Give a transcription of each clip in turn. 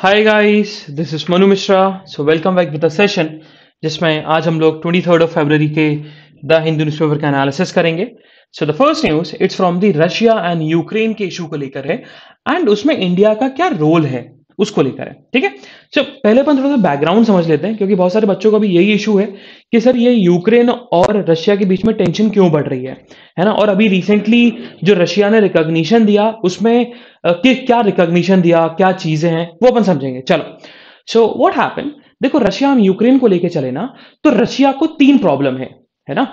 Hi guys, this is Manu Mishra. So welcome back with the session जिसमें आज हम लोग 23 के द हिंदू न्यूज़पेपर का एनालिसिस करेंगे। So the first news it's from the Russia and Ukraine के इशू को लेकर है एंड उसमें इंडिया का क्या रोल है उसको लेकर है। ठीक है। सो पहले अपन थोड़ा सा बैकग्राउंड समझ लेते हैं क्योंकि बहुत सारे बच्चों का भी यही इशू है कि सर ये यूक्रेन और रशिया के बीच में टेंशन क्यों बढ़ रही है ना। और अभी रिसेंटली जो रशिया ने रिकॉग्निशन दिया उसमें कि क्या रिकॉग्निशन दिया, क्या चीजें हैं वो अपन समझेंगे। चलो, सो व्हाट हैपन, देखो रशिया हम यूक्रेन को लेके चले ना तो रशिया को तीन प्रॉब्लम है ना,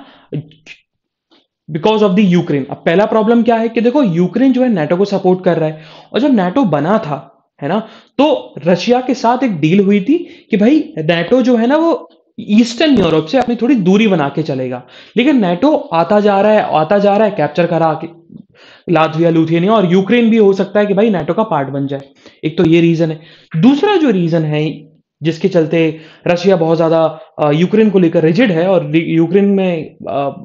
बिकॉज ऑफ द यूक्रेन। अब पहला प्रॉब्लम क्या है कि देखो यूक्रेन जो है नाटो को सपोर्ट कर रहा है और जब नाटो बना था है ना तो रशिया के साथ एक डील हुई थी कि भाई नाटो जो है ना वो ईस्टर्न यूरोप से अपनी थोड़ी दूरी बना के चलेगा। लेकिन नाटो आता जा रहा है कैप्चर करा के लातविया लुथियानिया और यूक्रेन भी हो सकता है कि भाई नाटो का पार्ट बन जाए। एक तो ये रीजन है। दूसरा जो रीजन है जिसके चलते रशिया बहुत ज्यादा यूक्रेन को लेकर रिजिड है और यूक्रेन में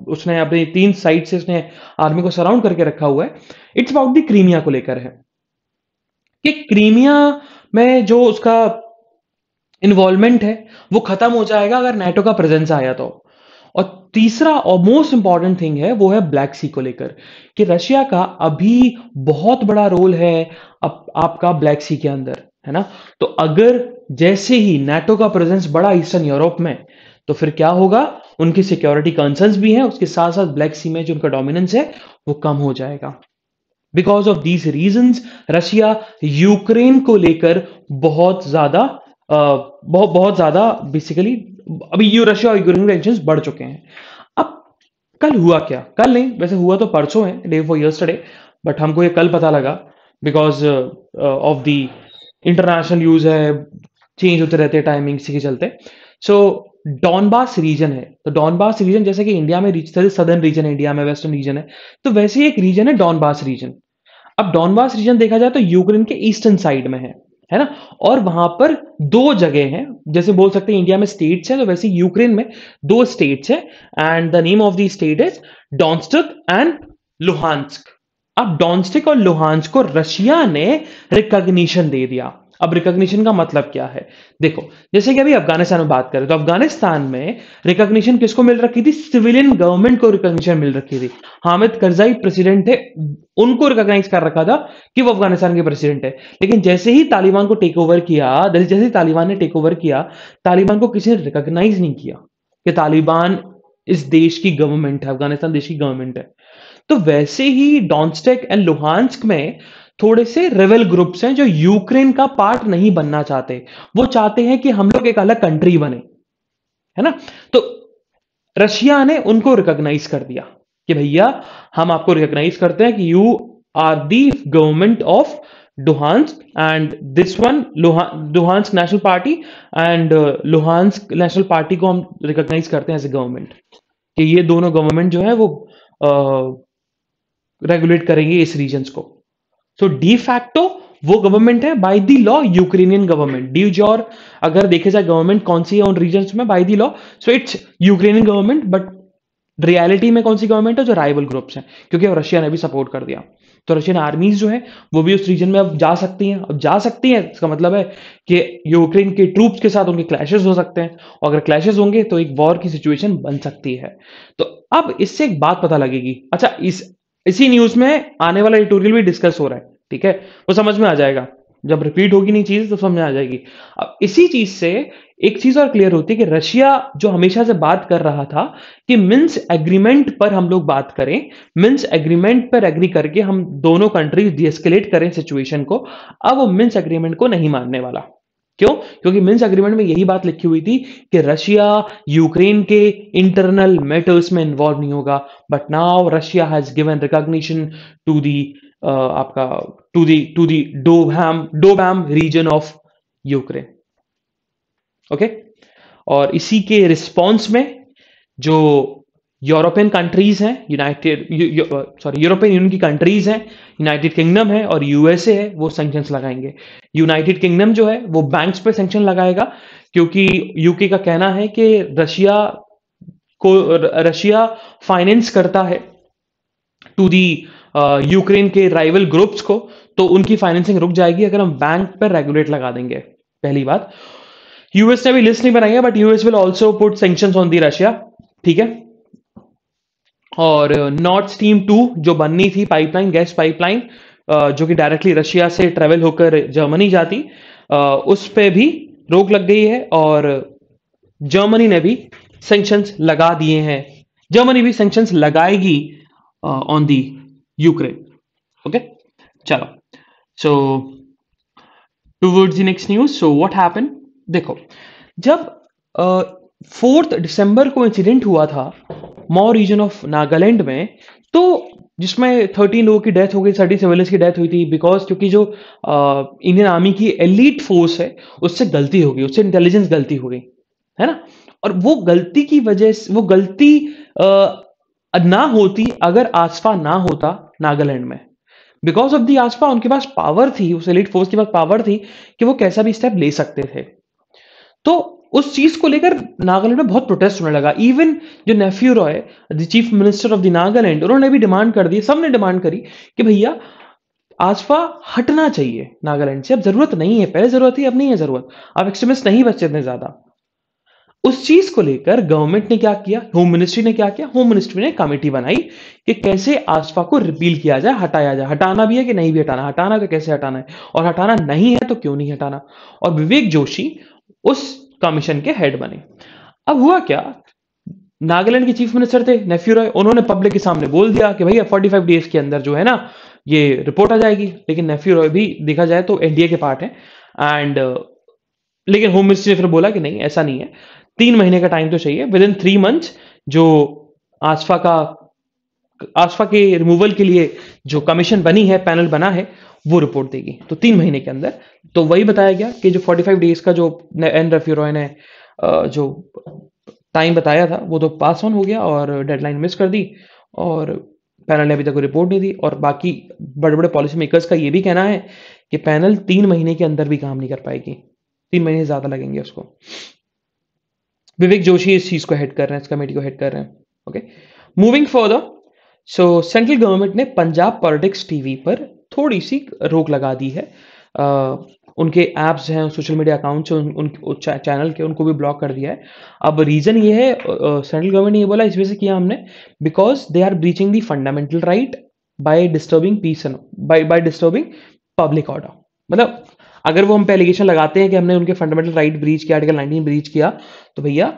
उसने अपने तीन साइड से उसने आर्मी को सराउंड करके रखा हुआ है। इट्स अबाउट द क्रीमिया को लेकर है कि क्रीमिया में जो उसका इन्वॉल्वमेंट है वो खत्म हो जाएगा अगर नाटो का प्रेजेंस आया तो। और तीसरा और मोस्ट इंपॉर्टेंट थिंग है वो है ब्लैक सी को लेकर कि रशिया का अभी बहुत बड़ा रोल है आपका ब्लैक सी के अंदर है ना। तो अगर जैसे ही नाटो का प्रेजेंस बढ़ा ईस्टर्न यूरोप में तो फिर क्या होगा, उनकी सिक्योरिटी कंसर्न्स भी हैं, उसके साथ साथ ब्लैक सी में जो उनका डोमिनेंस है वो कम हो जाएगा। Because of these reasons Russia Ukraine को लेकर बहुत ज्यादा बहुत ज्यादा बेसिकली अभी यू रशिया और यूक्रेन के टेंशन बढ़ चुके हैं। अब कल हुआ क्या, कल नहीं वैसे हुआ तो परसों है, डे फॉर यस्टरडे, बट हमको ये कल पता लगा because of the international news है, चेंज होते रहते हैं टाइमिंग इसी के चलते। सो डॉनबास रीजन है, तो डॉनबास रीजन जैसे कि इंडिया में सदर्न रीजन है, इंडिया में वेस्टर्न रीजन है, तो वैसे ही एक रीजन है डॉनबास रीजन। अब डॉनबास रीजन देखा जाए तो यूक्रेन के ईस्टर्न साइड में है ना। और वहां पर दो जगह हैं, जैसे बोल सकते हैं इंडिया में स्टेट्स हैं तो वैसे यूक्रेन में दो स्टेट्स हैं and the name of the state is Donetsk and Luhansk. अब डोनेत्स्क और लुहांस्क को रशिया ने रिकॉग्निशन दे दिया। अब रिकॉग्निशन का मतलब क्या है, देखो जैसे कि अभी अफगानिस्तान में बात करें तो अफगानिस्तान में रिकॉग्निशन किसको मिल रखी थी, सिविलियन गवर्नमेंट को रिकॉग्निशन मिल रखी थी। हामिद करजाई प्रेसिडेंट थे, उनको रिकॉग्नाइज कर रखा था कि वो अफगानिस्तान के प्रेसिडेंट है। लेकिन जैसे ही तालिबान को टेक ओवर किया, जैसे ही तालिबान ने टेक ओवर किया, तालिबान को किसी ने रिकॉग्नाइज नहीं किया कि तालिबान इस देश की गवर्नमेंट है, अफगानिस्तान देश की गवर्नमेंट है। तो वैसे ही डोनेत्स्क एंड लुहांस्क में थोड़े से रेबल ग्रुप्स हैं जो यूक्रेन का पार्ट नहीं बनना चाहते, वो चाहते हैं कि हम लोग एक अलग कंट्री बने, है ना। तो रशिया ने उनको रिकॉग्नाइज कर दिया कि भैया हम आपको रिकॉग्नाइज करते हैं कि you are the government of Luhansk and this one Luhansk national party and Luhansk national party को हम रिकॉग्नाइज करते हैं एज ए गवर्नमेंट कि ये दोनों गवर्नमेंट जो है वो रेगुलेट करेंगे इस रीजन्स को। सो डी फैक्टो वो गवर्नमेंट है, by the law Ukrainian government. D jaw अगर देखे जाए गवर्नमेंट कौन सी है उन रीजन्स में by the law, so it's Ukrainian government, but reality में कौन सी गवर्नमेंट है, जो राइवल ग्रुप्स हैं, क्योंकि अब रशिया ने भी सपोर्ट कर दिया। तो रशियन आर्मीज जो है वो भी उस रीजन में अब जा सकती हैं। अब जा सकती हैं इसका मतलब है कि यूक्रेन के ट्रूप्स के साथ उनके क्लैशेस हो सकते हैं और अगर क्लैशेस होंगे तो एक वॉर की सिचुएशन बन सकती है। तो अब इससे एक बात पता लगेगी। अच्छा, इसी न्यूज में आने वाला एडिटोरियल भी डिस्कस हो रहा है, ठीक है, वो समझ में आ जाएगा जब रिपीट होगी नहीं चीज तो समझ में आ जाएगी। अब इसी चीज से एक चीज और क्लियर होती है कि रशिया जो हमेशा से बात कर रहा था कि मिन्स एग्रीमेंट पर हम लोग बात करें, मिन्स एग्रीमेंट पर एग्री करके हम दोनों कंट्रीज डीएस्केलेट करें सिचुएशन को, अब वो मिन्स एग्रीमेंट को नहीं मानने वाला। क्यों? क्योंकि मिन्स एग्रीमेंट में यही बात लिखी हुई थी कि रशिया यूक्रेन के इंटरनल मैटर्स में इन्वॉल्व नहीं होगा, but now Russia has given recognition to the आपका to the Donbas region of Ukraine. Okay, और इसी के रिस्पॉन्स में जो यूरोपियन कंट्रीज हैं, यूरोपियन यूनियन की कंट्रीज हैं, यूनाइटेड किंगडम है और यूएसए है, वो सैंक्शंस लगाएंगे। यूनाइटेड किंगडम जो है वो बैंक्स पे सैंक्शन लगाएगा क्योंकि यूके का कहना है कि रशिया फाइनेंस करता है टू दी यूक्रेन के राइवल ग्रुप्स को, तो उनकी फाइनेंसिंग रुक जाएगी अगर हम बैंक पर रेगुलेट लगा देंगे। पहली बात, यूएस ने भी लिस्ट नहीं बनाई है, but US will also put sanctions on the Russia, ठीक है। और नॉर्थ स्ट्रीम 2 जो बननी थी पाइपलाइन, गैस पाइपलाइन, जो कि डायरेक्टली रशिया से ट्रेवल होकर जर्मनी जाती, उस पे भी रोक लग गई है और जर्मनी ने भी सैंक्शंस लगा दिए हैं। जर्मनी भी सैंक्शंस लगाएगी ऑन दी यूक्रेन। ओके, चलो, so towards the next news. So what happen, देखो, जब 4 दिसंबर को इंसिडेंट हुआ था मॉ रीजन ऑफ नागालैंड में, तो जिसमें 13 लोगों की डेथ हो गई, 30 सिविलियंस की डेथ हुई थी, बिकॉज क्योंकि जो इंडियन आर्मी की एलीट फोर्स है उससे गलती हो गई, उससे इंटेलिजेंस गलती हो गई, है ना। और वो गलती की वजह से, वो गलती ना होती अगर आसफा ना होता नागालैंड में, बिकॉज ऑफ दी आसफा उनके पास पावर थी, उस एलीट फोर्स के पास पावर थी कि वो कैसा भी स्टेप ले सकते थे। तो उस चीज को लेकर नागालैंड में बहुत प्रोटेस्ट होने लगा। इवन जो Neiphiu Rio, the chief minister of the Nagaland, उन्होंने भी डिमांड कर दी, सबने डिमांड करी कि भैया आसफा हटना चाहिए नागालैंड से, अब जरूरत नहीं है, पहले जरूरत थी, अब नहीं है जरूरत, अब एक्सट्रीमिस्ट नहीं बचे इतने ज्यादा। उस चीज को लेकर गवर्नमेंट ने क्या किया, होम मिनिस्ट्री ने क्या किया, होम मिनिस्ट्री ने कमेटी बनाई कि कैसे आसफा को रिपील किया जाए, हटाया जाए। हटाना भी है कि नहीं भी हटाना, हटाना तो कैसे हटाना है, और हटाना नहीं है तो क्यों नहीं हटाना। और विवेक जोशी उस कमीशन के हेड बने। अब हुआ क्या, नागालैंड के चीफ मिनिस्टर थे नेफ्यू रॉय, उन्होंने पब्लिक के सामने बोल दिया कि भैया 45 डेज के अंदर जो है ना ये रिपोर्ट आ जाएगी। लेकिन नेफ्यू रॉय भी देखा जाए तो एनडीए के पार्ट है, एंड लेकिन होम मिनिस्ट्री ने फिर बोला कि नहीं, ऐसा नहीं है, 3 महीने का टाइम तो चाहिए, विद इन 3 मंथ्स जो आसफा का, आसफा के रिमूवल के लिए जो कमीशन बनी है, पैनल बना है, वो रिपोर्ट देगी, तो 3 महीने के अंदर। तो वही बताया गया कि जो 45 डेज का जो एन रफी रॉय ने जो टाइम बताया था वो तो पास ऑन हो गया और डेडलाइन मिस कर दी, और पैनल ने अभी तक रिपोर्ट नहीं दी। और बाकी बड़े बड़े पॉलिसी मेकर्स का ये भी कहना है कि पैनल 3 महीने के अंदर भी काम नहीं कर पाएगी, 3 महीने ज्यादा लगेंगे उसको। विवेक जोशी इस चीज को हेड कर रहे हैं, इस कमेटी को हेड कर रहे हैं। ओके, मूविंग फर्दर, सो सेंट्रल गवर्नमेंट ने पंजाब पॉलिटिक्स टीवी पर थोड़ी सी रोक लगा दी है। उनके एप्स हैं, सोशल मीडिया अकाउंट्स हैं, उन चैनल के, उनको भी ब्लॉक कर दिया है। अब रीजन ये है, सेंट्रल गवर्नमेंट ने ये बोला इस वजह से किया हमने, because they are breaching the fundamental right by disturbing peace and by disturbing public order. मतलब अगर वो हम पे एलिगेशन लगाते हैं कि हमने उनके फंडामेंटल राइट ब्रीच किया, आर्टिकल 19 ब्रीच किया, तो भैया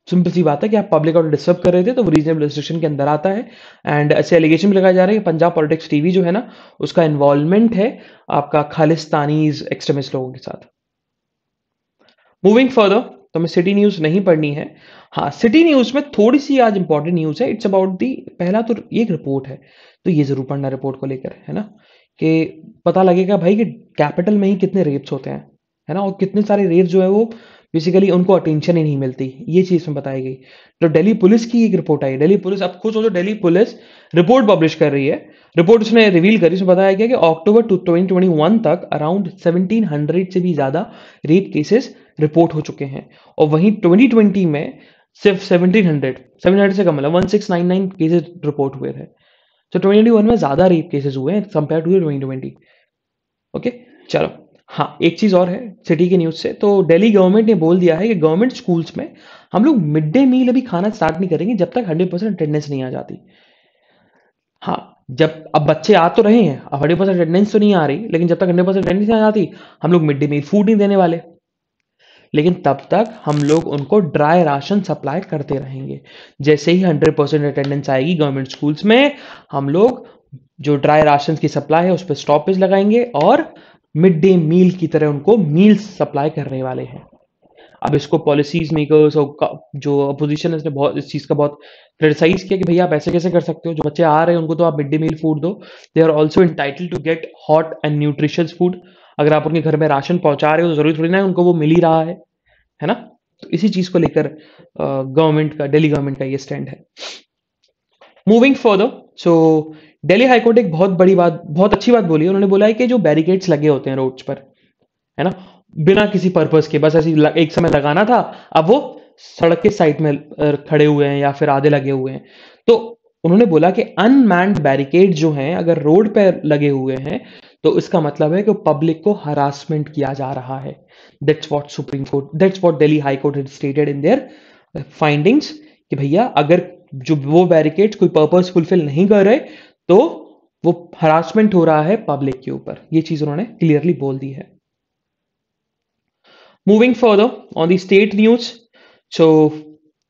सिंपल सी बात है कि आप पब्लिक ऑर्डर डिस्टर्ब कर रहे थे, तो वो रीजनेबल रिस्ट्रिक्शन के अंदर आता है। एंड ऐसे एलिगेशन भी लगाए जा रहे हैं कि पंजाब पॉलिटिक्स टीवी जो है ना, उसका इन्वॉल्वमेंट है आपका खालिस्तानीज एक्सट्रीमिस्ट लोगों के साथ। मूविंग फर्दर, तो हमें सिटी न्यूज नहीं पढ़नी है। हाँ, सिटी न्यूज में थोड़ी सी आज इंपॉर्टेंट न्यूज है। इट्स अबाउट दी, पहला तो एक रिपोर्ट है, तो ये जरूर पढ़ना रिपोर्ट को लेकर, है ना, कि पता लगेगा भाई कि कैपिटल में ही कितने रेप्स होते हैं, है ना, और कितने सारे रेप्स जो है वो बेसिकली उनको अटेंशन ही नहीं मिलती, ये चीज में बताई गई। तो दिल्ली पुलिस की एक रिपोर्ट आई, दिल्ली पुलिस, अब खुद सोचो, दिल्ली पुलिस रिपोर्ट पब्लिश कर रही है। रिपोर्ट उसने रिवील करी, उसमें बताया गया कि अक्टूबर 2021 तक अराउंड 1700 से भी ज्यादा रेप केसेस रिपोर्ट हो चुके हैं, और वहीं 2020 में सिर्फ 1700 से कम, मतलब 1699 केसेस रिपोर्ट हुए थे। तो 2021 में ज्यादा रेप केसेस हुए हैं कंपेयर टू 2020। ओके, चलो, हाँ, एक चीज और है सिटी की न्यूज से। तो दिल्ली गवर्नमेंट ने बोल दिया है कि गवर्नमेंट स्कूल्स में हम लोग मिड डे मील अभी खाना स्टार्ट नहीं करेंगे जब तक 100% अटेंडेंस नहीं आ जाती। हाँ, जब अब बच्चे आ तो रहे हैं, अब 100% अटेंडेंस तो नहीं आ रही, लेकिन जब तक 100% अटेंडेंस नहीं आ जाती, हम लोग मिड डे मील फूड नहीं देने वाले। लेकिन तब तक हम लोग उनको ड्राई राशन सप्लाई करते रहेंगे। जैसे ही 100% अटेंडेंस आएगी गवर्नमेंट स्कूल्स में, हम लोग जो ड्राई राशन की सप्लाई है उस पर स्टॉपेज लगाएंगे और मिड डे मील की तरह उनको मील्स सप्लाई करने वाले हैं। अब इसको पॉलिसीज मेकर्स और जो अपोजिशन है, इसने बहुत इस चीज का बहुत क्रिटिसाइज किया कि भैया आप ऐसे कैसे कर सकते हो, जो बच्चे आ रहे हैं उनको तो आप मिड डे मील फूड दो, they are also entitled to get hot and nutritious food. अगर आप उनके घर में राशन पहुंचा रहे हो तो जरूरी थोड़ी ना है उनको वो मिल ही रहा है ना। तो इसी चीज को लेकर गवर्नमेंट का, दिल्ली गवर्नमेंट का ये स्टैंड है। मूविंग फर्दर, सो दिल्ली हाईकोर्ट एक बहुत बड़ी बात, बहुत अच्छी बात बोली है। उन्होंने बोला है कि जो बैरिकेड्स लगे होते हैं रोड्स पर, है ना, बिना किसी पर्पस के, बस ऐसी एक समय लगाना था, अब वो सड़क के साइड में खड़े हुए हैं या फिर आधे लगे हुए हैं। तो उन्होंने बोला कि अनमैन्ड बैरिकेड जो हैं अगर रोड पर लगे हुए हैं तो इसका मतलब है कि पब्लिक को हरासमेंट किया जा रहा है। That's what Delhi high court had stated in their findings कि भैया अगर जो वो बैरिकेड्स कोई पर्पस फुलफिल नहीं कर रहे तो वो हरासमेंट हो रहा है पब्लिक के ऊपर। ये चीज उन्होंने क्लियरली बोल दी है। Moving further on the state news, so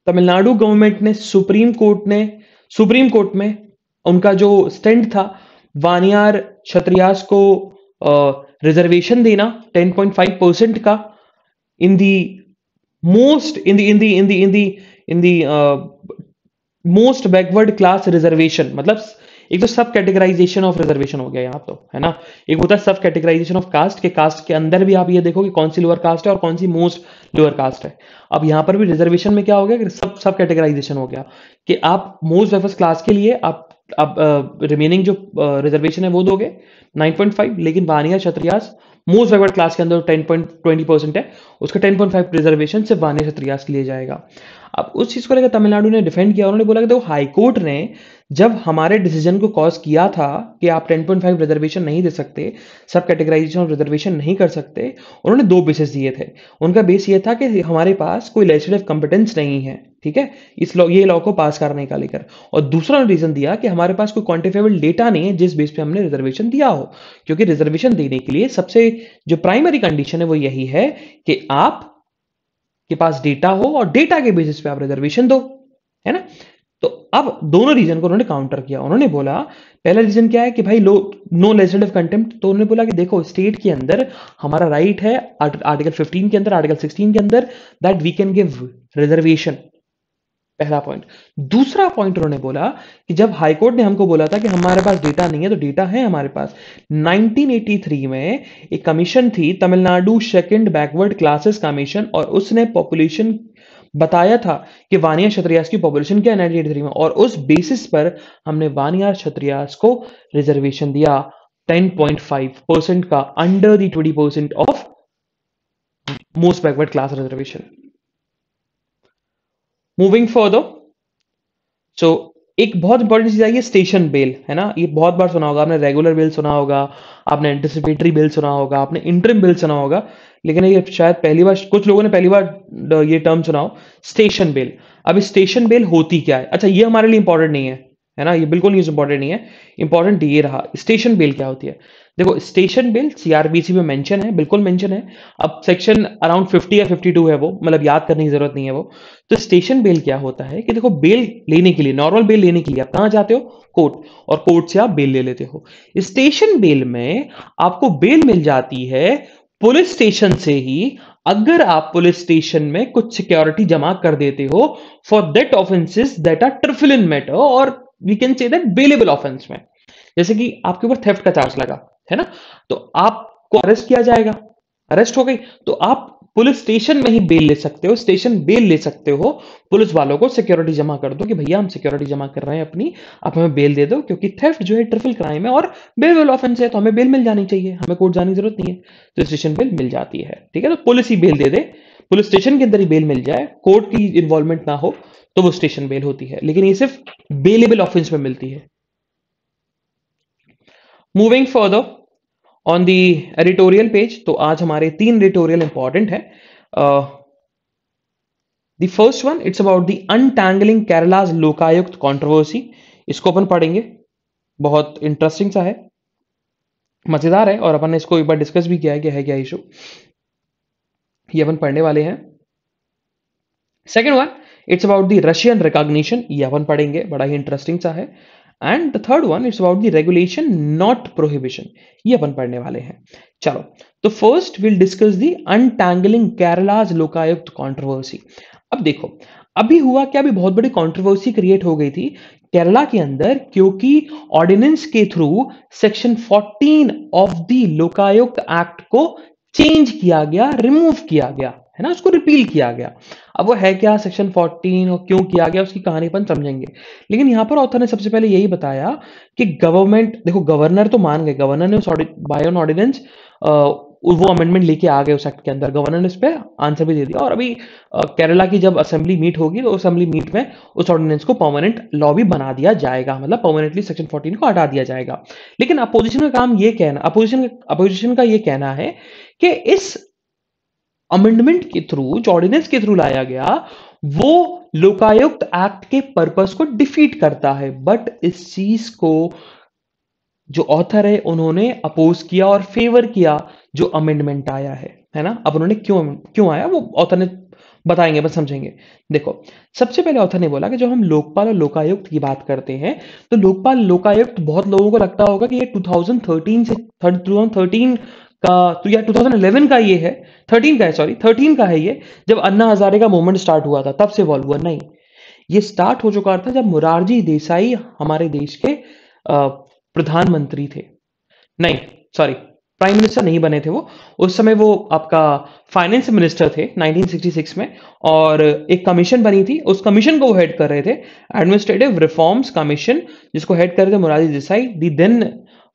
Tamil Nadu government ने सुप्रीम कोर्ट में उनका जो स्टैंड था वानियार क्षत्रियास को रिजर्वेशन देना 10.5% का in the most in the most backward class reservation, मतलब एक तो सब कैटेगराइजेशन ऑफ रिजर्वेशन हो गया यहाँ तो, है ना। एक होता है सब कैटेगराइजेशन ऑफ कास्ट के अंदर भी आप ये देखो कि कौन सी लोअर कास्ट है और कौन सी मोस्ट लोअर कास्ट है। अब यहाँ पर भी रिजर्वेशन में क्या हो गया कि सब कैटेगराइजेशन हो गया कि आप मोस्ट वेफर्स क्लास के लिए आप रिमेनिंग जो रिजर्वेशन है वो दोगे 9.5, लेकिन Vaniya Kshatriyas most backward class के अंदर 10.20% है, उसका 10.5 रिजर्वेशन सिर्फ वानिया क्षत्रियास के लिए जाएगा। अब उस चीज को लेकर तमिलनाडु ने डिफेंड किया, उन्होंने बोला कि देखो हाई कोर्ट ने जब हमारे डिसीजन को कॉज किया था कि आप 10.5 रिजर्वेशन नहीं दे सकते, सब कैटेगराइजेशन ऑफ रिजर्वेशन नहीं कर सकते, उन्होंने दो बेसिस दिए थे। उनका बेस ये था कि हमारे पास कोई लेजिस्लेटिव कंपिटेंस नहीं है, ठीक है, ये लॉ को पास करने का लेकर, और दूसरा रीजन दिया कि हमारे पास कोई क्वांटिफाइबल डेटा नहीं है जिस बेस पे हमने रिजर्वेशन दिया हो, क्योंकि रिजर्वेशन देने के लिए सबसे जो प्राइमरी कंडीशन है वो यही है कि आप के पास डेटा हो और डेटा के बेसिस पे आप रिजर्वेशन दो, है ना। तो अब दोनों रीजन को उन्होंने काउंटर किया। उन्होंने बोला पहला रीजन क्या है कि भाई नो लेजिस्लेटिव कंटेम्प्ट, तो उन्होंने बोला कि देखो स्टेट के अंदर हमारा राइट है आर्टिकल 15 के अंदर, आर्टिकल 16 के अंदर, that we can give reservation, पहला पॉइंट। दूसरा पॉइंट उन्होंने बोला कि जब हाईकोर्ट ने हमको बोला था कि हमारे पास डेटा नहीं है, तो डेटा है हमारे पास। 1983 में एक कमीशन थी, Tamil Nadu second backward classes commission, और उसने पॉपुलेशन बताया था कि वानिया क्षत्रियास की पॉपुलेशन क्या है 1983 में, और उस बेसिस पर हमने वानिया क्षत्रियास को रिजर्वेशन दिया 10.5% का, under the 20% of most backward class reservation. Moving further, so एक बहुत इंपॉर्टेंट चीज आई है स्टेशन बेल, है ना। ये बहुत बार सुना होगा आपने, रेगुलर बिल सुना होगा आपने, एंटिसिपेटरी बिल सुना होगा आपने, इंटरिम बिल सुना होगा, लेकिन ये शायद पहली बार कुछ लोगों ने पहली बार ये टर्म सुना हो, स्टेशन बेल। अब स्टेशन बेल होती क्या है? अच्छा, ये हमारे लिए इंपॉर्टेंट नहीं है ना, ये बिल्कुल नहीं इंपॉर्टेंट नहीं है। इंपॉर्टेंट ये रहा, स्टेशन बेल क्या होती है। देखो स्टेशन बिल सीआरबीसी में मेंशन है, बिल्कुल मेंशन है। अब सेक्शन अराउंड 50 या 52 है वो, मतलब याद करने की जरूरत नहीं है वो। तो स्टेशन बेल क्या होता है कि देखो बेल लेने के लिए, नॉर्मल बेल लेने के लिए आप कहां जाते हो? कोर्ट, और कोर्ट से आप बेल ले लेते हो। स्टेशन बेल में आपको बेल मिल जाती है पुलिस स्टेशन से ही, अगर आप पुलिस स्टेशन में कुछ सिक्योरिटी जमा कर देते हो for that offences that are trifle in matter, और we can say that bailable offence में। जैसे कि आपके ऊपर थेफ्ट का चार्ज लगा, है ना, तो आपको अरेस्ट किया जाएगा, अरेस्ट हो गई, तो आप पुलिस स्टेशन में ही बेल ले सकते हो, स्टेशन बेल ले सकते हो। पुलिस वालों को सिक्योरिटी जमा कर दो कि भैया हम सिक्योरिटी जमा कर रहे हैं अपनी, आप हमें बेल दे दो, क्योंकि थेफ्ट जो है ट्रिपल क्राइम है और बेल ऑफेंस है, तो हमें बेल मिल जानी चाहिए, हमें कोर्ट जाने की जरूरत नहीं है, तो स्टेशन बेल मिल जाती है। ठीक है, तो पुलिस ही बेल दे दे, पुलिस स्टेशन के अंदर ही बेल मिल जाए, कोर्ट की इन्वॉल्वमेंट ना हो, तो वो स्टेशन बेल होती है, लेकिन ये सिर्फ बेलेबल ऑफेंस में मिलती है। Moving further on the editorial page, तो आज हमारे 3 एडिटोरियल इंपॉर्टेंट है। The first one, it's about the untangling Kerala's Lokayukta controversy. इसको अपन पढ़ेंगे, बहुत इंटरेस्टिंग सा है, मजेदार है, और अपन ने इसको एक बार डिस्कस भी किया है कि है क्या इशू, ये अपन पढ़ने वाले हैं। Second one, it's about the Russian recognition, ये अपन पढ़ेंगे, बड़ा ही इंटरेस्टिंग सा है। And the third one, it's about the regulation not prohibition, ये अपन पढ़ने वाले हैं। चलो, तो first will discuss the untangling Kerala's Lokayukta controversy. अब देखो, अभी हुआ क्या, अभी बहुत बड़ी कंट्रोवर्सी क्रिएट हो गई थी केरला के अंदर, क्योंकि ऑर्डिनेंस के through section 14 of the Lokayukta act को चेंज किया गया, रिमूव किया गया, है ना, उसको रिपील किया गया। अब वो है क्या सेक्शन 14 और क्यों किया गया, उसकी कहानी अपन समझेंगे, लेकिन यहां पर ऑथर ने सबसे पहले यही बताया कि गवर्नमेंट, देखो गवर्नर तो मान गए, गवर्नर ने उस बाय ऑन ऑर्डिनेंस वो अमेंडमेंट लेके आ गए उस एक्ट के अंदर। गवर्नर ने इस पे आंसर भी दे दिया और अभी केरला की जब असेंबली मीट होगी तो असेंबली मीट में उस ऑर्डिनेंस को परमानेंट लॉ भी बना दिया जाएगा, मतलब परमानेंटली सेक्शन 14 को हटा दिया जाएगा। लेकिन अपोजिशन का काम ये कहना, अपोजिशन का ये कहना है कि इस अमेंडमेंट के थ्रू, जो ऑर्डिनेंस के थ्रू लाया गया, वो लोकायुक्त एक्ट के पर्पस को डिफीट करता है। बट इस चीज को जो ऑथर है उन्होंने अपोज किया और फेवर किया जो अमेंडमेंट आया है ना। अब उन्होंने क्यों क्यों आया वो ऑथर ने बताएंगे, बस समझेंगे। देखो, सबसे पहले ऑथर ने बोला कि जब हम लोकपाल और लोकायुक्त की बात करते हैं तो लोकपाल लोकायुक्त बहुत लोगों को लगता होगा कि ये 2013 से 2013 का तो या 2011 का ये है, 13 का है, सॉरी 13 का है ये, जब अन्ना हजारे का मूवमेंट स्टार्ट हुआ था तब से इवॉल्व हुआ। नहीं, ये स्टार्ट हो चुका था जब मोरारजी देसाई हमारे देश के प्रधानमंत्री थे। नहीं, सॉरी, प्राइम मिनिस्टर नहीं बने थे वो, उस समय वो आपका फाइनेंस मिनिस्टर थे 1966 में, और एक कमीशन बनी थी, उस कमीशन को वो हेड कर रहे थे, एडमिनिस्ट्रेटिव रिफॉर्म्स कमीशन, जिसको हेड कर रहे थे मोरारजी देसाई, दी देन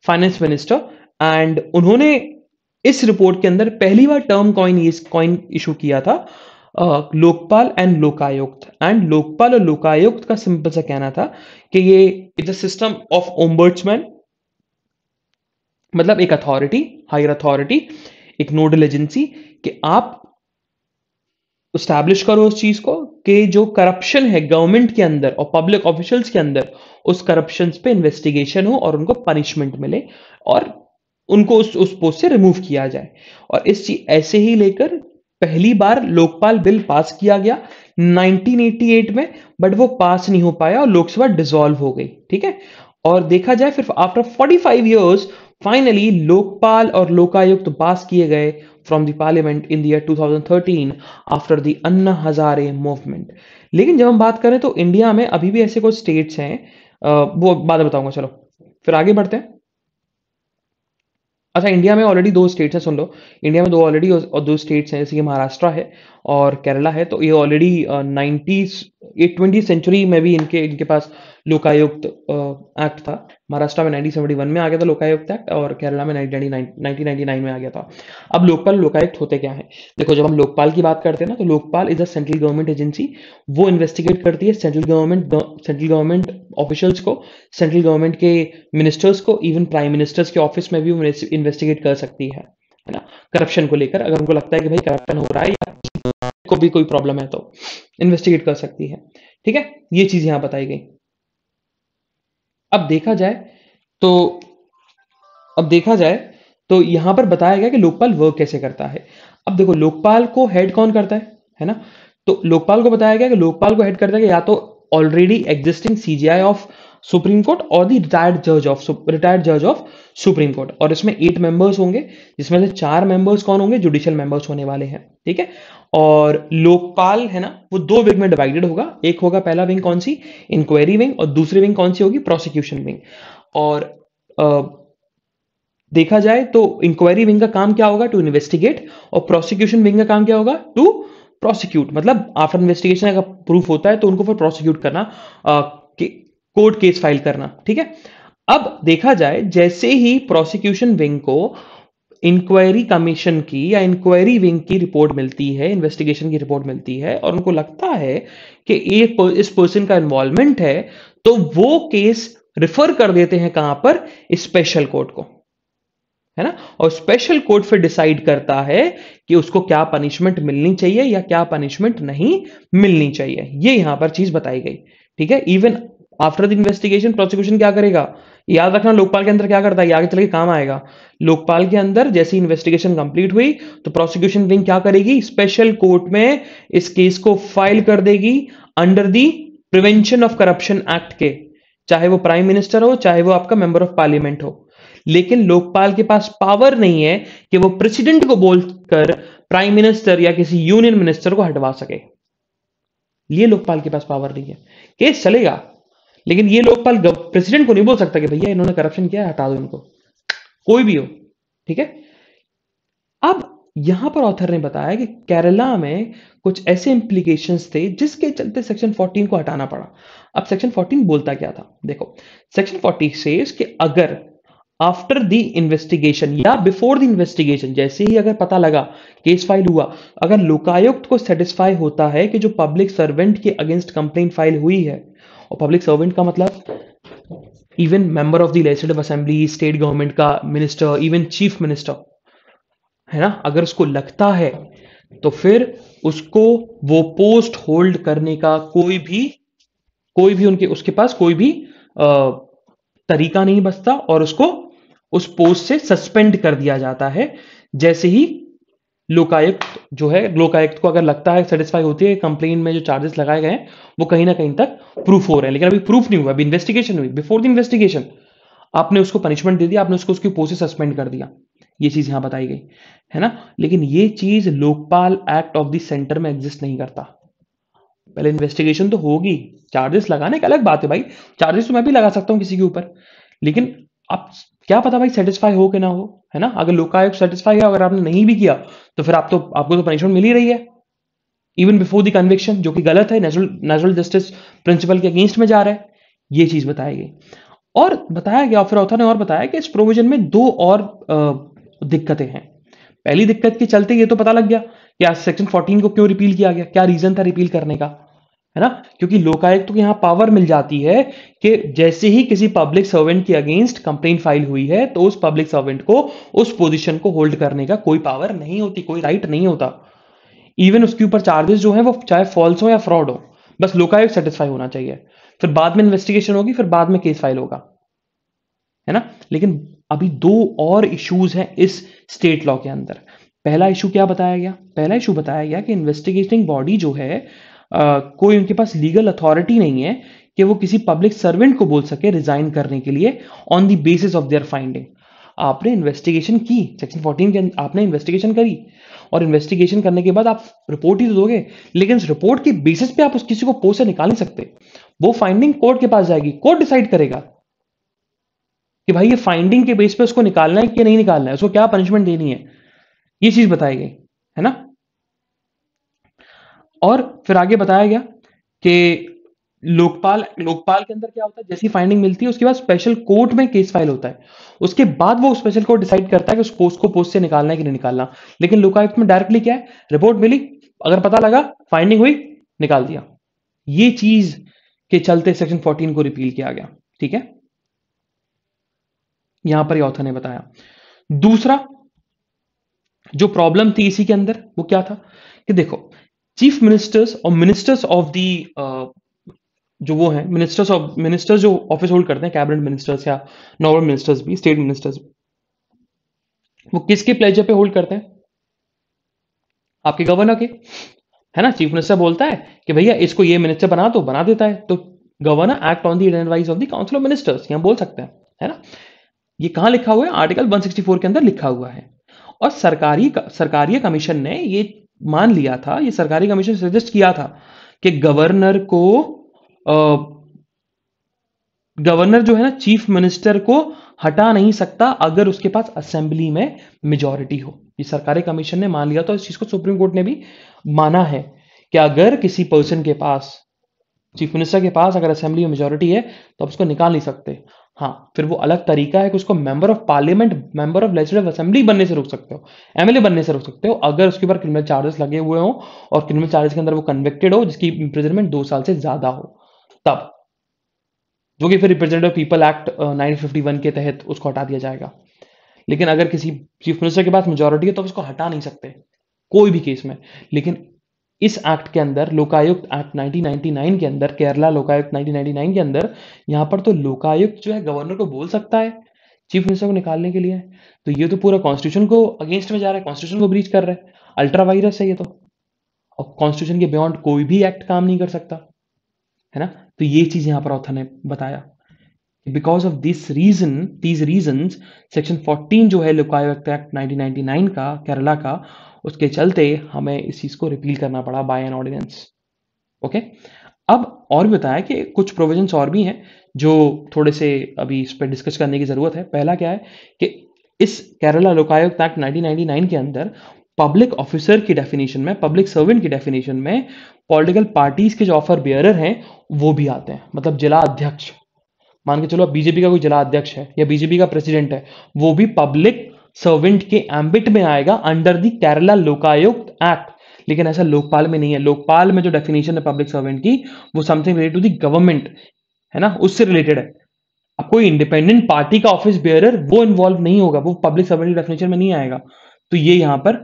फाइनेंस मिनिस्टर। एंड उन्होंने इस रिपोर्ट के अंदर पहली बार टर्म कॉइन इशू किया था, लोकपाल एंड लोकायुक्त। एंड लोकपाल और लोकायुक्त का सिंपल सा कहना था कि ये it's a system of ombudsman, मतलब एक अथॉरिटी, हायर अथॉरिटी, एक नोडल एजेंसी, कि आप स्टैब्लिश करो उस चीज को कि जो करप्शन है गवर्नमेंट के अंदर और पब्लिक ऑफिशियल्स के अंदर, उस करप्शन पे इन्वेस्टिगेशन हो और उनको पनिशमेंट मिले और उनको उस पोस्ट से रिमूव किया जाए। और इस चीज ऐसे ही लेकर पहली बार लोकपाल बिल पास किया गया 1988 में, बट वो पास नहीं हो पाया और लोकसभा डिसॉल्व हो गई। ठीक है, और देखा जाए फिर आफ्टर 45 इयर्स फाइनली लोकपाल और लोकायुक्त पास किए गए from the parliament in the year 2013 after the Anna Hazare movement. लेकिन जब हम बात करें तो इंडिया में अभी भी ऐसे कुछ स्टेट्स हैं, वो बाद में बताऊंगा, चलो फिर आगे बढ़ते हैं। अच्छा, इंडिया में ऑलरेडी दो स्टेट्स हैं, सुन लो, इंडिया में दो ऑलरेडी और दो स्टेट्स हैं, जैसे कि महाराष्ट्र है और केरला है। तो ये ऑलरेडी 20th सेंचुरी में भी इनके पास लोकायुक्त एक्ट था। महाराष्ट्र में 1971 में आ गया था लोकायुक्त एक्ट और केरला में 1999 में आ गया था। अब लोकपाल लोकायुक्त होते क्या है? देखो, जब हम लोकपाल की बात करते हैं ना, तो Lokpal is a central government agency. वो इन्वेस्टिगेट करती है सेंट्रल गवर्नमेंट ऑफिशियल्स को, सेंट्रल गवर्नमेंट के मिनिस्टर्स को, इवन प्राइम मिनिस्टर्स के ऑफिस में भी वो इन्वेस्टिगेट कर सकती है ना, करप्शन को लेकर। अगर उनको लगता है कि भाई करप्शन हो रहा है या को भी कोई प्रॉब्लम है तो इन्वेस्टिगेट कर सकती है। ठीक है, ये चीज यहां बताई गई। अब देखा जाए तो अब देखा जाए तो यहां पर बताया गया कि लोकपाल वर्क कैसे करता है। अब देखो, लोकपाल को हेड कौन करता है ना? तो लोकपाल को बताया गया कि लोकपाल को हेड करता है कि या तो already existing CGI of supreme court और द रिटायर्ड जज ऑफ सुप्रीम कोर्ट, और इसमें 8 मेंबर्स होंगे, जिसमें से 4 मेंबर्स कौन होंगे? जुडिशियल मेंबर्स होने वाले हैं। ठीक है, और लोकपाल है ना, वो 2 विंग में डिवाइडेड होगा। एक होगा पहला विंग कौन सी? इंक्वायरी विंग, और दूसरी विंग कौन सी होगी? Prosecution wing. और देखा जाए तो इंक्वायरी विंग का काम क्या होगा? टू इन्वेस्टिगेट, और प्रोसिक्यूशन विंग का काम क्या होगा? टू प्रोसिक्यूट, मतलब आफ्टर इन्वेस्टिगेशन अगर प्रूफ होता है तो उनको फिर प्रोसिक्यूट करना, कोर्ट केस फाइल करना। ठीक है, अब देखा जाए जैसे ही प्रोसिक्यूशन विंग को इंक्वायरी कमीशन की या इंक्वायरी विंग की रिपोर्ट मिलती है, इन्वेस्टिगेशन की रिपोर्ट मिलती है, और उनको लगता है कि इस पर्सन का इन्वॉल्वमेंट है, तो वो केस रिफर कर देते हैं कहां पर? स्पेशल कोर्ट को, है ना। और स्पेशल कोर्ट फिर डिसाइड करता है कि उसको क्या पनिशमेंट मिलनी चाहिए या क्या पनिशमेंट नहीं मिलनी चाहिए। ये यहां पर चीज बताई गई। ठीक है, even after the investigation prosecution क्या करेगा? याद रखना, लोकपाल के अंदर क्या करता है, ये आगे चल के काम आएगा। लोकपाल के अंदर जैसी इन्वेस्टिगेशन कंप्लीट हुई तो प्रोसिक्यूशन विंग क्या करेगी? स्पेशल कोर्ट में इस केस को फाइल कर देगी under the prevention of corruption act के, चाहे वो प्राइम मिनिस्टर हो, चाहे वो आपका मेंबर ऑफ पार्लियामेंट हो। लेकिन लोकपाल के पास पावर नहीं है कि वो प्रेसिडेंट को बोलकर प्राइम मिनिस्टर या किसी यूनियन मिनिस्टर को हटवा सके। ये लोकपाल के पास पावर नहीं है। केस चलेगा, लेकिन ये लोकपाल प्रेसिडेंट को नहीं बोल सकता कि भैया इन्होंने करप्शन किया है, हटा दो इनको, कोई भी हो। ठीक है, अब यहां पर ऑथर ने बताया कि केरला में कुछ ऐसे इंप्लीकेशंस थे जिसके चलते सेक्शन 14 को हटाना पड़ा। अब सेक्शन 14 बोलता क्या था? देखो, सेक्शन 40 सेज कि अगर आफ्टर द इन्वेस्टिगेशन या बिफोर द इन्वेस्टिगेशन, जैसे ही अगर पता लगा, केस फाइल हुआ, अगर लोकायुक्त को सेटिस्फाई होता है कि जो पब्लिक सर्वेंट के अगेंस्ट कंप्लेंट फाइल हुई है, और पब्लिक सर्वेंट का मतलब even member of the legislative assembly, state government का मिनिस्टर, इवन चीफ मिनिस्टर, है ना, अगर उसको लगता है तो फिर उसको वो पोस्ट होल्ड करने का कोई भी उनके उसके पास कोई भी तरीका नहीं बचता, और उसको उस पोस्ट से सस्पेंड कर दिया जाता है। जैसे ही लोकायुक्त जो है, लोकायुक्त को अगर लगता है, सेटिस्फाई होती है, कंप्लेन में जो चार्जेस लगाए गए हैं वो कहीं ना कहीं तक प्रूफ हो रहे हैं, लेकिन अभी प्रूफ नहीं हुआ, अभी इन्वेस्टिगेशन हुई, बिफोर द इन्वेस्टिगेशन आपने उसको पनिशमेंट दे दिया, आपने उसको उसकी पोस्ट से सस्पेंड कर दिया, ये चीज यहां बताई गई है ना। लेकिन ये चीज Lokpal act of the centre में एग्जिस्ट नहीं करता। पहले इन्वेस्टिगेशन तो होगी, चार्जेस लगाने की अलग बात है भाई, चार्जेस तो मैं भी लगा सकता हूं किसी के ऊपर, लेकिन अब क्या पता भाई सेटिस्फाई हो कि ना हो, है ना। अगर लोकायुक्त सेटिस्फाई है, अगर आपने नहीं भी किया तो फिर आपको तो पनिशमेंट मिल ही रही है, इवन बिफोर द कन्विक्शन, जो कि गलत है, नेचुरल जस्टिस प्रिंसिपल के अगेंस्ट में जा रहा है। ये चीज बताई गई, और बताया गया, फिर ऑथर ने और बताया कि इस प्रोविजन में दो और दिक्कतें हैं। पहली दिक्कत के चलते ये तो पता लग गया कि आज सेक्शन 14 को क्यों रिपील किया गया, क्या रीजन था रिपील करने का, है ना। क्योंकि लोकायुक्त को यहां पावर मिल जाती है कि जैसे ही किसी पब्लिक सर्वेंट के अगेंस्ट कंप्लेंट फाइल हुई है, तो उस पब्लिक सर्वेंट को उस पोजीशन को होल्ड करने का कोई पावर नहीं होती, कोई राइट नहीं होता। इवन उसके ऊपर चार्जेस जो है वो चाहे फॉल्स हो या फ्रॉड हो, बस लोकायुक्त सेटिस्फाई होना चाहिए, फिर बाद में इन्वेस्टिगेशन होगी, फिर बाद में केस फाइल होगा, है ना। लेकिन अभी दो और इश्यूज हैं इस स्टेट लॉ के अंदर। पहला इशू क्या बताया गया, पहला इशू बताया गया कि इन्वेस्टिगेटिंग बॉडी जो है, कोई उनके पास लीगल अथॉरिटी नहीं है कि वो किसी पब्लिक सर्वेंट को बोल सके रिजाइन करने के लिए on the basis of their finding. आपने इन्वेस्टिगेशन की, सेक्शन 14 के आपने इन्वेस्टिगेशन करी, और इन्वेस्टिगेशन करने के बाद आप रिपोर्ट ही तो दोगे, लेकिन उस रिपोर्ट के बेसिस पे आप उस किसी को पोस्ट से निकाल नहीं सकते। वो फाइंडिंग कोर्ट के पास जाएगी, कोर्ट डिसाइड करेगा कि भाई ये फाइंडिंग के बेस पे उसको निकालना है कि नहीं निकालना है, उसको क्या पनिशमेंट देनी है, ये चीज बताई गई, है ना। और फिर आगे बताया गया कि लोकपाल लोकपाल के अंदर क्या होता है, जैसी फाइंडिंग मिलती है उसके बाद स्पेशल कोर्ट में केस फाइल होता है, उसके बाद वो स्पेशल कोर्ट डिसाइड करता है कि उस पोस्ट को पोस्ट से निकालना है कि नहीं निकालना। लेकिन लोकायुक्त में डायरेक्टली क्या है, रिपोर्ट मिली, अगर पता लगा, फाइंडिंग हुई, निकाल दिया। ये चीज के चलते सेक्शन 14 को रिपील किया गया, ठीक है, यहां पर ऑथर ने बताया। दूसरा जो प्रॉब्लम थी इसी के अंदर वो क्या था कि देखो, चीफ मिनिस्टर्स और मिनिस्टर्स ऑफ दी जो वो हैं, मिनिस्टर्स जो ऑफिस होल्ड करते हैं, कैबिनेट मिनिस्टर्स या नॉर्मल मिनिस्टर्स भी, स्टेट मिनिस्टर्स, वो किसके प्लेजर पे होल्ड करते हैं, आपके गवर्नर के, है ना। चीफ मिनिस्टर बोलता है कि भैया इसको ये मिनिस्टर बना दो, बना देता है, तो governor act on the advice of the council of ministers, यहां बोल सकते हैं, है ना। ये कहां लिखा हुआ है, आर्टिकल 164 के अंदर लिखा हुआ है। और सरकारी कमीशन ने ये मान लिया था, ये सरकारी कमीशन सजेस्ट किया था कि गवर्नर जो है ना, चीफ मिनिस्टर को हटा नहीं सकता अगर उसके पास असेंबली में मेजॉरिटी हो। ये सरकारी कमीशन ने मान लिया था, इस चीज को सुप्रीम कोर्ट ने भी माना है कि अगर किसी पर्सन के पास, चीफ मिनिस्टर के पास अगर असेंबली में मेजॉरिटी है तो आप उसको निकाल नहीं सकते। हाँ, फिर वो अलग तरीका है कि उसको member of parliament, member of legislative assembly बनने से रोक सकते हो, एमएलए बनने से रोक सकते हो, अगर उसके ऊपर क्रिमिनल चार्जेस लगे हुए हो और क्रिमिनल चार्जेस के अंदर वो कन्विक्टेड हो, जिसकी इम्प्रिजनमेंट 2 साल से ज्यादा हो, तब, जो कि फिर रिप्रेजेंटेटिव पीपल एक्ट 1951 के तहत उसको हटा दिया जाएगा। लेकिन अगर किसी चीफ मिनिस्टर के पास मेजॉरिटी है तो उसको हटा नहीं सकते कोई भी केस में। लेकिन इस एक्ट के अंदर, लोकायुक्त एक्ट 1999 के अंदर, केरला लोकायुक्त 1999 के अंदर, यहां पर तो लोकायुक्त जो है गवर्नर को बोल सकता है चीफ मिनिस्टर को निकालने के लिए। तो ये तो पूरा कॉन्स्टिट्यूशन को अगेंस्ट में जा रहा है, कॉन्स्टिट्यूशन को ब्रीच कर रहा है, अल्ट्रा वायरस है ये तो, और कॉन्स्टिट्यूशन के बियॉन्ड कोई भी एक्ट काम नहीं कर सकता, है ना। तो ये चीज यहां पर ऑथर ने बताया, because of this reason, these reasons, section 14 जो है लोकायुक्त एक्ट 1999 का, केरला का, उसके चलते हमें इस चीज को रिपील करना पड़ा बाय एन ऑर्डिनेंस। ओके, अब और भी बताया कि कुछ प्रोविजंस और भी हैं जो थोड़े से अभी इस पर डिस्कस करने की जरूरत है। पहला क्या है कि इस केरला लोकायुक्त एक्ट 1999 के अंदर पब्लिक ऑफिसर की डेफिनेशन में, पब्लिक सर्वेंट की डेफिनेशन में, पॉलिटिकल पार्टीज के जो ऑफर बेयरर हैं वो भी आते हैं, मतलब जिला अध्यक्ष, मान के चलो बीजेपी का कोई जिला अध्यक्ष है या बीजेपी का प्रेसिडेंट है, वो भी पब्लिक सर्वेंट के एम्बिट में आएगा under the Kerala Lokayukta act. लेकिन ऐसा लोकपाल में नहीं है। लोकपाल में जो डेफिनेशन है पब्लिक सर्वेंट की, वो something related to the government है ना, उससे रिलेटेड है। अब कोई इंडिपेंडेंट पार्टी का ऑफिस बेयरर वो इन्वॉल्व नहीं होगा, वो पब्लिक सर्वेंट की डेफिनेशन में नहीं आएगा। तो ये यहां पर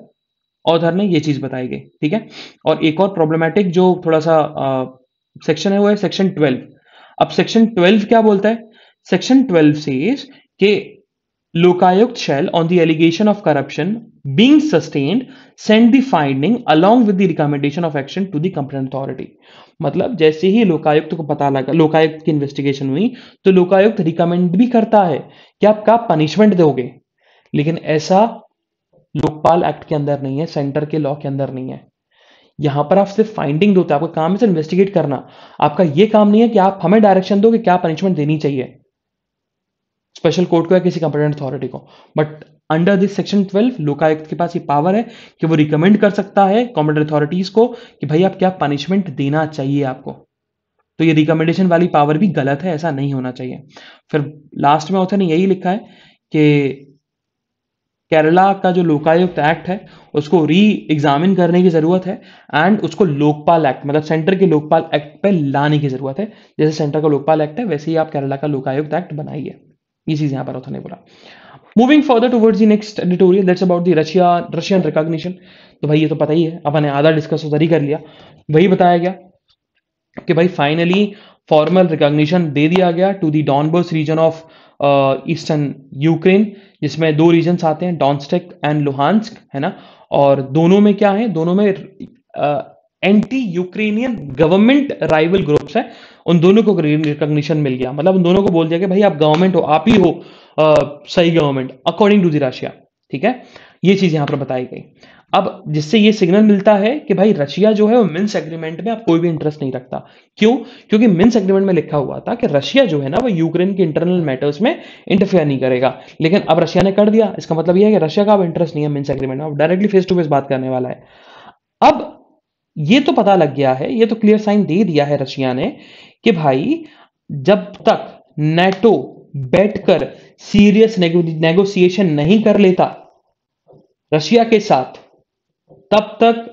ऑथर ने ये चीज बताई गई, ठीक है। और एक और प्रॉब्लमेटिक जो थोड़ा सा सेक्शन है वो है सेक्शन 12। अब सेक्शन 12 क्या बोलता है? सेक्शन 12 सेज कि Lokayukta shall on the allegation of corruption being sustained send the finding along with the recommendation of action to the competent authority। मतलब जैसे ही लोकायुक्त को पता लगा, लोकायुक्त की इन्वेस्टिगेशन हुई, तो लोकायुक्त रिकमेंड भी करता है कि आप क्या पनिशमेंट दोगे। लेकिन ऐसा लोकपाल एक्ट के अंदर नहीं है, सेंटर के लॉ के अंदर नहीं है। यहां पर आप सिर्फ फाइंडिंग दोते, आपका काम है सिर्फ इन्वेस्टिगेट करना। आपका यह काम नहीं है कि आप हमें डायरेक्शन दो कि क्या पनिशमेंट देनी चाहिए स्पेशल कोर्ट को या किसी कंपेटेंट अथॉरिटी को। But under this section 12 Lokayukta के पास ये पावर है कि वो रिकमेंड कर सकता है कंपेटेंट अथॉरिटीज को कि भाई आप क्या पनिशमेंट देना चाहिए आपको। तो ये रिकमेंडेशन वाली पावर भी गलत है, ऐसा नहीं होना चाहिए। फिर लास्ट में ऑथर ने यही लिखा है कि केरला का जो लोकायुक्त एक्ट है उसको री एग्जामिन करने की जरूरत है एंड उसको लोकपाल एक्ट मतलब सेंटर के लोकपाल एक्ट पे लाने की जरूरत है। जैसे सेंटर का लोकपाल एक्ट है वैसे ही आप केरला का लोकायुक्त एक्ट बनाइए। ये चीज यहां पर ऑथर ने बोला। Moving further towards the next editorial that's about the Russian recognition. तो भाई ये तो पता ही है, अपन ने आधा डिस्कस उधर ही कर लिया। वही बताया गया कि भाई फाइनली फॉर्मल रिकॉग्निशन दे दिया गया to the Donbas region of eastern Ukraine, जिसमें दो रीजन्स आते हैं डॉन्स्टेक एंड लुहांस्क, है ना। और दोनों में क्या है, दोनों में anti Ukrainian government rival groups है। उन दोनों को रिकॉग्निशन मिल गया, मतलब उन दोनों को बोल दिया कि भाई आप गवर्नमेंट हो, आप ही हो सही government according to the Russia, ठीक है। ये चीज यहां पर बताई गई। अब जिससे ये सिग्नल मिलता है कि भाई रशिया जो है वो मिन्स एग्रीमेंट में अब कोई भी इंटरेस्ट नहीं रखता। क्यों? क्योंकि मिन्स एग्रीमेंट में लिखा हुआ था कि रशिया जो है ना वो यूक्रेन के इंटरनल मैटर्स में इंटरफेयर नहीं करेगा। लेकिन अब रशिया ने कर दिया, इसका मतलब यह है कि रशिया का अब इंटरेस्ट नहीं है मिन्स एग्रीमेंट में, अब डायरेक्टली फेस टू फेस बात करने वाला है। अब ये तो पता लग गया है, ये तो क्लियर साइन दे दिया है रशिया ने कि भाई जब तक नेटो बैठकर सीरियस नेगोशिएशन नहीं कर लेता रशिया के साथ, तब तक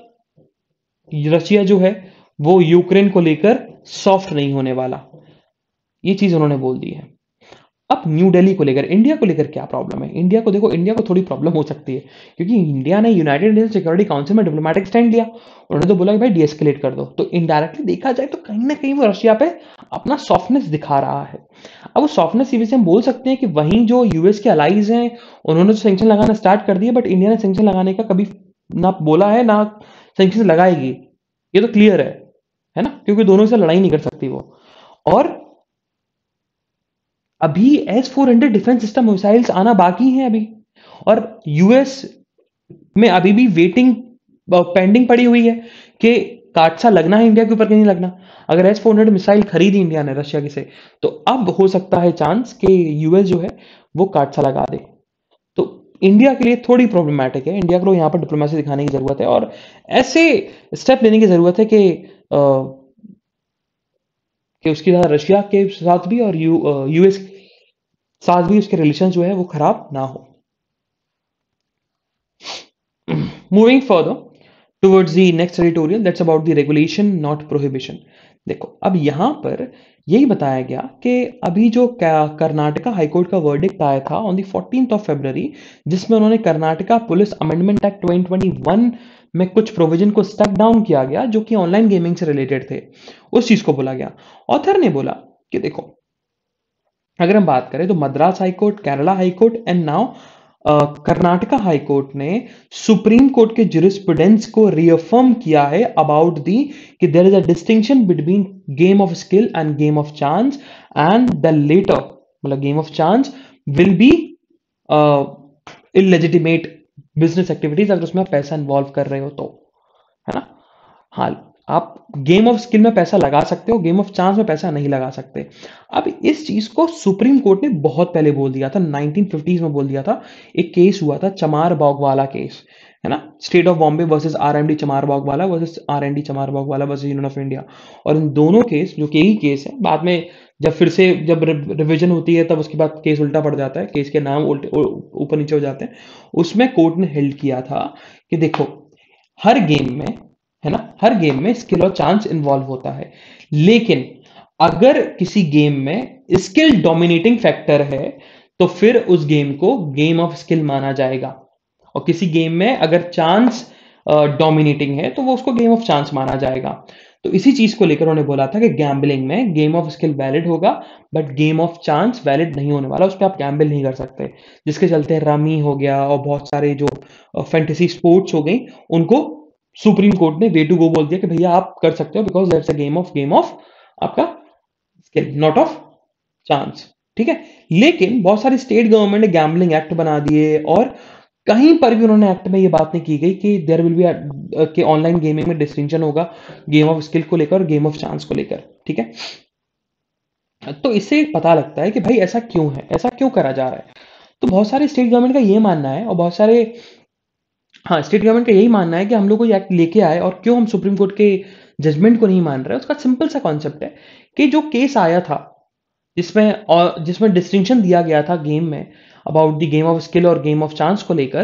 रशिया जो है वो यूक्रेन को लेकर सॉफ्ट नहीं होने वाला। ये चीज उन्होंने बोल दी है। अब न्यू दिल्ली को लेकर, इंडिया को लेकर क्या प्रॉब्लम है? इंडिया को देखो, इंडिया को थोड़ी प्रॉब्लम हो सकती है क्योंकि इंडिया ने यूनाइटेड नेशन सिक्योरिटी काउंसिल में डिप्लोमेटिक स्टैंड लिया। उन्होंने तो बोला कि भाई डीएस्केलेट कर दो। तो इनडायरेक्टली देखा जाए तो कहीं ना कहीं वो रशिया पे अपना सॉफ्टनेस दिखा रहा है। अब वो सॉफ्टनेस की वजह से हम बोल सकते हैं कि वहीं जो यूएस के अलाइज हैं उन्होंने तो सेंक्शन लगाना स्टार्ट कर दिया, बट इंडिया ने सेंक्शन लगाने का कभी ना बोला है ना सेंक्शन लगाएगी, ये तो क्लियर है ना, क्योंकि दोनों से लड़ाई नहीं कर सकती वो। और अभी S-400 डिफेंस सिस्टम मिसाइल्स आना बाकी हैं अभी, और यूएस में अभी भी वेटिंग पेंडिंग पड़ी हुई है कि काटसा लगना है इंडिया के ऊपर कि नहीं लगना। अगर S-400 मिसाइल खरीदी इंडिया ने रशिया की से, तो अब हो सकता है चांस कि यूएस जो है वो काटसा लगा दे। तो इंडिया के लिए थोड़ी प्रॉब्लमैटिक है, इंडिया को यहाँ पर डिप्लोमेसी दिखाने की जरूरत है और ऐसे स्टेप लेने की जरूरत है कि उसके साथ रशिया के साथ भी और यूएस साथ भी उसके रिलेशन जो है वो खराब ना हो। Moving further towards the next editorial that's about the regulation not prohibition. देखो अब यहां पर यही बताया गया कि अभी जो कर्नाटका हाईकोर्ट का वर्डिक्ट आया था on the 14th of February, जिसमें उन्होंने कर्नाटका पुलिस अमेंडमेंट एक्ट 2021 में कुछ प्रोविजन को स्टेप डाउन किया गया जो कि ऑनलाइन गेमिंग से रिलेटेड थे, उस चीज को बोला गया। ऑथर ने बोला कि देखो अगर हम बात करें तो Madras high court, Kerala high court and now Karnataka high court ने सुप्रीम कोर्ट के जुरिस्प्रूडेंस को रिअफर्म किया है अबाउट दी कि there is a distinction between game of skill and game of chance and the latter मतलब game of chance will be illegitimate business activities अगर उसमें पैसा इन्वॉल्व कर रहे हो तो, है ना। हाँ, आप गेम ऑफ स्किल में पैसा लगा सकते हो, गेम ऑफ चांस में पैसा नहीं लगा सकते। अब इस चीज को सुप्रीम कोर्ट ने बहुत पहले बोल दिया था, 1950s में बोल दिया था। एक केस हुआ था चमार बागवाला केस, है ना, state of Bombay versus RMD चमार बागवाला वर्सेस आरएनडी चमार बागवाला वर्सेस यूनियन ऑफ इंडिया। और इन दोनों केस जो कि यही केस है, बाद में जब फिर से जब रिवीजन होती है तब उसके बाद केस उल्टा पड़ जाता है, केस के नाम उल्टे ऊपर नीचे हो जाते हैं। उसमें कोर्ट ने हेल्ड किया था कि देखो, हर गेम में, है ना, हर गेम में स्किल और चांस इन्वॉल्व होता है, लेकिन अगर किसी गेम में स्किल डोमिनेटिंग फैक्टर है तो फिर उस गेम को गेम ऑफ स्किल माना जाएगा, और किसी गेम में अगर चांस डोमिनेटिंग है तो वो उसको गेम ऑफ चांस माना जाएगा। तो इसी चीज को लेकर उन्होंने बोला था कि गैम्बलिंग में गेम ऑफ स्किल वैलिड होगा, but game of chance valid नहीं होने वाला, उस पर आप गैम्बल नहीं कर सकते। जिसके चलते रमी हो गया और बहुत सारे जो फैंटेसी स्पोर्ट्स हो गई, उनको सुप्रीम कोर्ट ने वे टू गो बोल दिया कि भैया आप कर सकते हो, because that's a game of आपका स्किल, नॉट ऑफ चांस। ठीक है, लेकिन बहुत सारी स्टेट गवर्नमेंट ने गैम्बलिंग एक्ट बना दिए, और कहीं पर भी उन्होंने एक्ट में ये बात नहीं की गई कि देयर विल बी कि ऑनलाइन गेमिंग में डिस्टिंक्शन होगा गेम ऑफ स्किल को लेकर और गेम ऑफ चांस को लेकर। ठीक है, तो इससे पता लगता है कि भाई ऐसा क्यों है, ऐसा क्यों करा जा रहा है। तो बहुत सारे स्टेट गवर्नमेंट का ये मानना है, और बहुत सारे, हाँ, स्टेट गवर्नमेंट का यही मानना है कि हम लोग को ये एक्ट लेके आए, और क्यों हम सुप्रीम कोर्ट के जजमेंट को नहीं मान रहे। उसका सिंपल सा कॉन्सेप्ट है कि जो केस आया था जिसमें डिस्टिंक्शन दिया गया था गेम में about the game of skill और गेम ऑफ चांस को लेकर,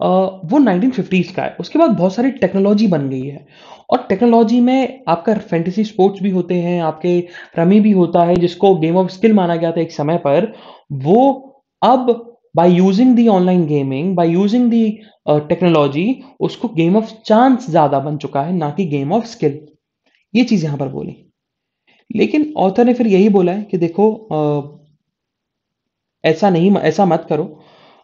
वो 1950s का है। उसके बाद बहुत सारी टेक्नोलॉजी बन गई है, और टेक्नोलॉजी में आपका फैंटेसी स्पोर्ट्स भी होते हैं, आपके रमी भी होता है जिसको गेम ऑफ स्किल माना गया था एक समय पर। वो अब by using the online gaming, by using the technology, उसको गेम ऑफ चांस ज्यादा बन चुका है, ना कि गेम ऑफ स्किल। ये चीज यहां पर बोली। लेकिन ऑथर ने फिर यही बोला है कि देखो, ऐसा नहीं, ऐसा मत करो,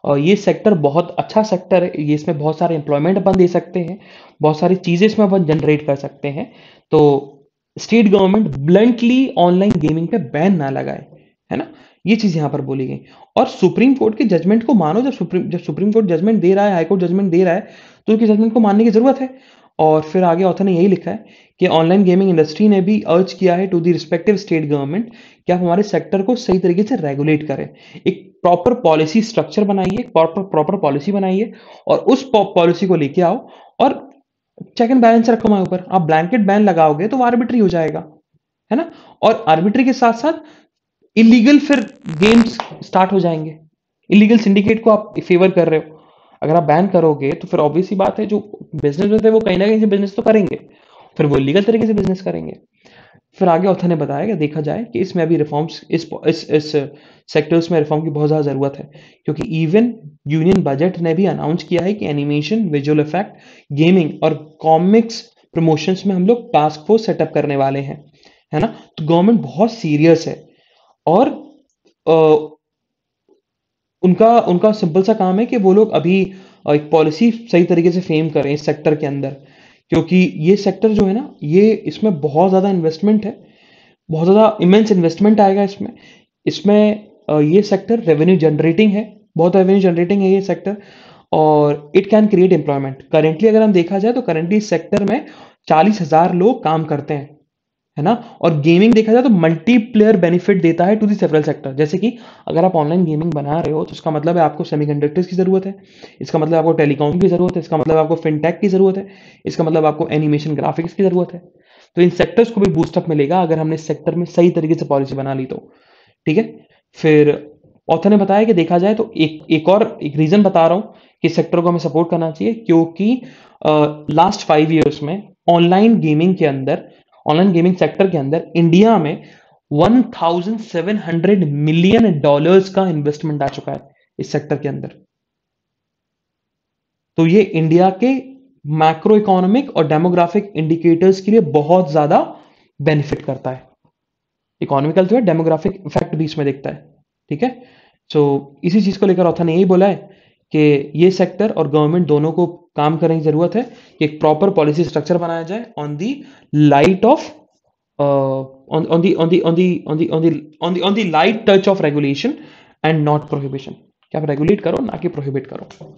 और ये सेक्टर बहुत अच्छा सेक्टर है, ये इसमें बहुत सारे एम्प्लॉयमेंट अपन दे सकते हैं, बहुत सारी चीजें इसमें अपन जनरेट कर सकते हैं। तो state government bluntly online gaming पे बैन ना लगाए, है ना। ये चीज यहां पर बोली गई। और सुप्रीम कोर्ट के जजमेंट को मानो, जब सुप्रीम कोर्ट जजमेंट दे रहा है, हाई कोर्ट जजमेंट दे रहा है, तो उसके जजमेंट को मानने की जरूरत है। और फिर आगे ऑथर ने यही लिखा है कि ऑनलाइन गेमिंग इंडस्ट्री ने भी अर्ज किया है to the respective state government कि आप हमारे सेक्टर को सही तरीके से रेगुलेट करें, एक प्रॉपर पॉलिसी स्ट्रक्चर बनाइए, प्रॉपर पॉलिसी बनाइए, और उस पॉलिसी को लेके आओ, और चेक एंड बैलेंस रखो हमारे ऊपर। आप ब्लैंकेट बैन लगाओगे तो वो आर्बिट्री हो जाएगा, है ना। और आर्बिट्री के साथ साथ इलीगल फिर गेम्स स्टार्ट हो जाएंगे। इलीगल सिंडिकेट को आप फेवर कर रहे हो, अगर आप बैन करोगे तो फिर ऑब्वियस सी बात है, जो बिजनेस होते हैं वो कहीं ना कहीं से बिजनेस तो करेंगे, फिर वो इलीगल तरीके से बिजनेस करेंगे। फिर आगे ऑथर ने बताया कि देखा जाए कि इसमें अभी रिफॉर्म्स, इस सेक्टर्स में रिफॉर्म की बहुत ज़्यादा ज़रूरत है, क्योंकि इवन यूनियन बजट ने भी अनाउंस किया है कि एनिमेशन, विजुअल इफेक्ट, गेमिंग और कॉमिक्स प्रमोशंस में हम लोग टास्क फोर्स सेटअप करने वाले हैं, है ना। तो गवर्नमेंट बहुत सीरियस है, और अ, उनका उनका सिंपल सा काम है कि वो लोग अभी एक पॉलिसी सही तरीके से फ्रेम करें इस सेक्टर के अंदर, क्योंकि ये सेक्टर जो है ना, ये इसमें बहुत ज़्यादा इन्वेस्टमेंट है, बहुत ज़्यादा इमेंस इन्वेस्टमेंट आएगा इसमें। इसमें ये सेक्टर रेवेन्यू जनरेटिंग है, बहुत रेवेन्यू जनरेटिंग है ये सेक्टर, और it can create employment. Currently अगर हम देखा जाए तो करेंटली इस सेक्टर में 40,000 लोग काम करते हैं, है ना। और गेमिंग देखा जाए तो मल्टीप्लेयर बेनिफिट देता है टू दी सेवरल सेक्टर। जैसे कि अगर आप ऑनलाइन गेमिंग बना रहे हो तो इसका मतलब है आपको सेमीकंडक्टर्स की जरूरत है, इसका मतलब आपको टेलीकॉम की जरूरत है, इसका मतलब आपको फिनटेक की जरूरत है, इसका मतलब आपको एनिमेशन ग्राफिक्स की जरूरत है। तो इन सेक्टर्स को भी बूस्टअप मिलेगा अगर हमने इस सेक्टर में सही तरीके से पॉलिसी बना ली तो। ठीक है, फिर ऑथर ने बताया कि देखा जाए तो एक रीजन बता रहा हूं कि सेक्टर को हमें सपोर्ट करना चाहिए, क्योंकि लास्ट 5 इयर्स में ऑनलाइन गेमिंग सेक्टर के अंदर इंडिया में 1700 मिलियन डॉलर्स का इन्वेस्टमेंट आ चुका है इस सेक्टर के अंदर। तो ये इंडिया के मैक्रो इकोनॉमिक और डेमोग्राफिक इंडिकेटर्स के लिए बहुत ज्यादा बेनिफिट करता है। इकोनॉमिकल जो है, डेमोग्राफिक इफेक्ट भी इसमें दिखता है। ठीक है, सो इसी चीज को लेकर ऑथर ने यही बोला है कि ये सेक्टर और गवर्नमेंट दोनों को काम करने की जरूरत है कि एक प्रॉपर पॉलिसी स्ट्रक्चर बनाया जाए on the light of on the light touch of regulation and not prohibition, कि आप रेगुलेट करो ना कि प्रोहिबिट करो।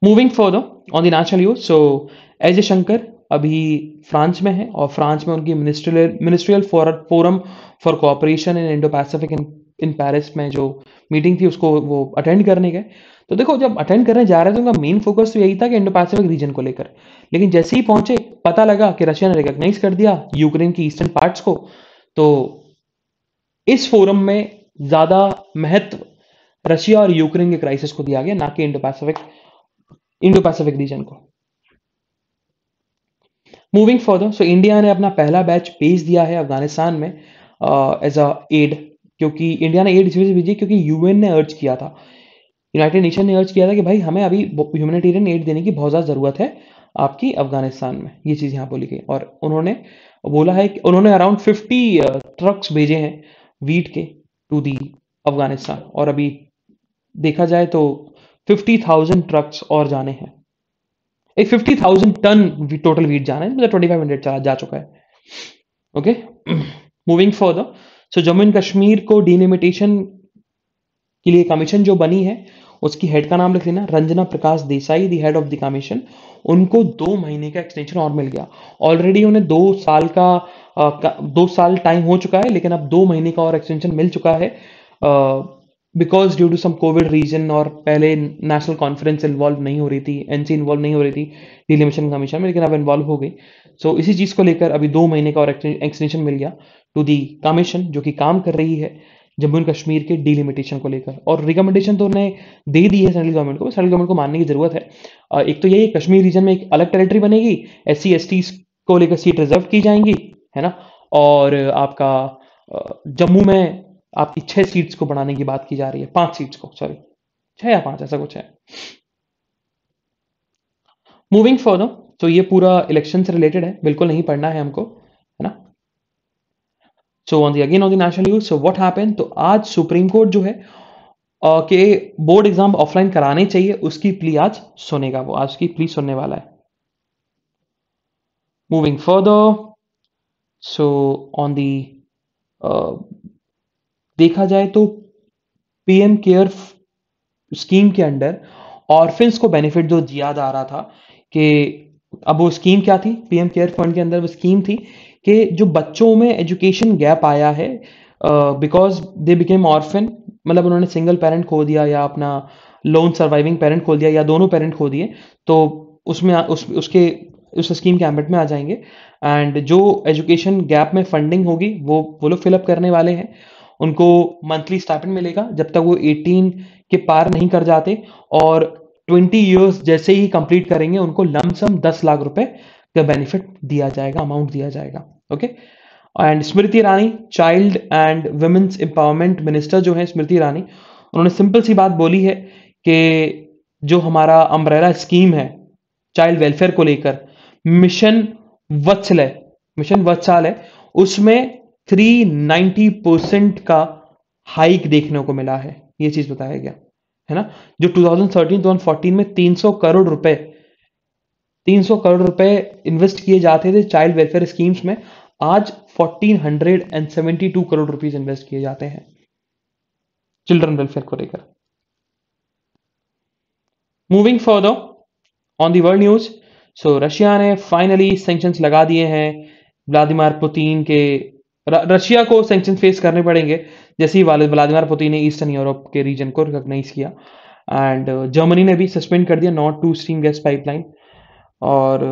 Moving further on the national use, so S Jaishankar अभी फ्रांस में है, और फ्रांस में उनकी ministerial forum for cooperation in Indo Pacific in Paris में जो मीटिंग थी उसको वो अटेंड करने गए। तो देखो, जब अटेंड करने जा रहे थे उनका मेन फोकस तो यही था कि इंडो पैसिफिक रीजन को लेकर, लेकिन जैसे ही पहुंचे पता लगा कि रशिया ने रिकॉग्नाइज कर दिया यूक्रेन की ईस्टर्न पार्ट्स को। तो इस फोरम में ज्यादा महत्व रशिया और यूक्रेन के क्राइसिस को दिया गया, ना कि इंडो पैसिफिक रीजन को। मूविंग फर्दर, सो इंडिया ने अपना पहला बैच भेज दिया है अफगानिस्तान में एज अ एड, क्योंकि इंडिया ने एड इसलिए भेजी क्योंकि यूएन ने अर्ज किया था, यूनाइटेड नेशन ने अर्ज किया था कि भाई हमें अभी ह्यूमैनिटेरियन एड देने की बहुत ज़्यादा ज़रूरत है आपकी अफगानिस्तान में। ये चीज़ यहाँ बोली गई और उन्होंने बोला है कि उन्होंने अराउंड 50 ट्रक्स भेजे हैं वीट के टू दी अफगानिस्तान, और अभी देखा जाए तो 50,000 ट्रक्स और जाने हैं। एक 50,000 टन टोटल वीट जाना है, मतलब 2500 चला जा चुका है। Okay, moving further, so Jammu and Kashmir को डिलिमिटेशन के लिए कमीशन जो बनी है उसकी हेड का नाम लिख लेना, Ranjana Prakash Desai, the head of the commission. उनको 2 महीने का एक्सटेंशन और मिल गया। ऑलरेडी उन्हें 2 साल टाइम हो चुका है, लेकिन अब 2 महीने का और एक्सटेंशन मिल चुका है because due to some covid reason, और पहले नेशनल कॉन्फ्रेंस इन्वॉल्व नहीं हो रही थी, एनसी इन्वॉल्व नहीं हो रही थी डिलिमिटेशन कमीशन में, लेकिन अब इन्वॉल्व हो गई। सो इसी चीज को लेकर अभी 2 महीने का और एक्सटेंशन मिल गया टू दी कमीशन, जो कि काम कर रही है जम्मू एंड कश्मीर के डिलिमिटेशन को लेकर। और रिकमेंडेशन तो उन्हें दे दी है सेंट्रल गवर्नमेंट को, सेंट्रल गवर्नमेंट को मानने की जरूरत है। एक तो ये कश्मीर रीजन में एक अलग टेरिटरी बनेगी, SC ST को लेकर सीट रिजर्व की जाएंगी, है ना, और आपका जम्मू में आपकी 6 सीट्स को बढ़ाने की बात की जा रही है, 5 सीट्स को, सॉरी 6 या 5 ऐसा कुछ है। मूविंग फर्दर, तो ये पूरा इलेक्शन से रिलेटेड है, बिल्कुल नहीं पढ़ना है हमको, है ना। So on the again on the national news, so what happened, तो आज सुप्रीम कोर्ट जो है कि बोर्ड एग्जाम ऑफलाइन कराने चाहिए, उसकी प्ली आज सुनेगा, वो आज की प्ली सुनने वाला है। Moving further, so on the देखा जाए तो पीएम केयर स्कीम के अंडर ऑर्फिन्स को बेनिफिट जो दिया जा रहा था, कि अब वो स्कीम क्या थी, पीएम केयर फंड के अंदर वो स्कीम थी कि जो बच्चों में एजुकेशन गैप आया है बिकॉज दे बिकेम ऑर्फिन, मतलब उन्होंने सिंगल पेरेंट खो दिया या अपना लोन सर्वाइविंग पेरेंट खो दिया या दोनों पेरेंट खो दिए, तो उसमें उसके उस स्कीम के एम्बेट में आ जाएंगे। एंड जो एजुकेशन गैप में फंडिंग होगी वो लोग फिलअप करने वाले हैं। उनको मंथली स्टाइपेंड मिलेगा जब तक वो 18 के पार नहीं कर जाते, और 20 इयर्स जैसे ही कंप्लीट करेंगे उनको लमसम 10 लाख रुपए का बेनिफिट दिया जाएगा, अमाउंट दिया जाएगा। Okay, and Smriti Irani, child and women's empowerment minister जो है स्मृति ईरानी, उन्होंने सिंपल सी बात बोली है कि जो हमारा अम्ब्रेला स्कीम है चाइल्ड वेलफेयर को लेकर, मिशन वत्सलय, मिशन वत्सालय, उसमें 390% का हाइक देखने को मिला है, ये चीज बताया गया है ना। जो 2013-2014 में 300 करोड़ रुपए इन्वेस्ट किए जाते थे चाइल्ड वेलफेयर स्कीम्स में, आज 1472 करोड़ रुपीस इन्वेस्ट किए जाते हैं चिल्ड्रन वेलफेयर को लेकर। Moving further on the world news, so Russia ने फाइनली सैंक्शंस लगा दिए हैं व्लादिमीर पुतिन के। रशिया को सैंक्शन फेस करने पड़ेंगे जैसे ही व्लादिमीर पुतिन ने ईस्टर्न यूरोप के रीजन को रिकॉग्नाइज किया। एंड जर्मनी ने भी सस्पेंड कर दिया north two stream gas pipeline. और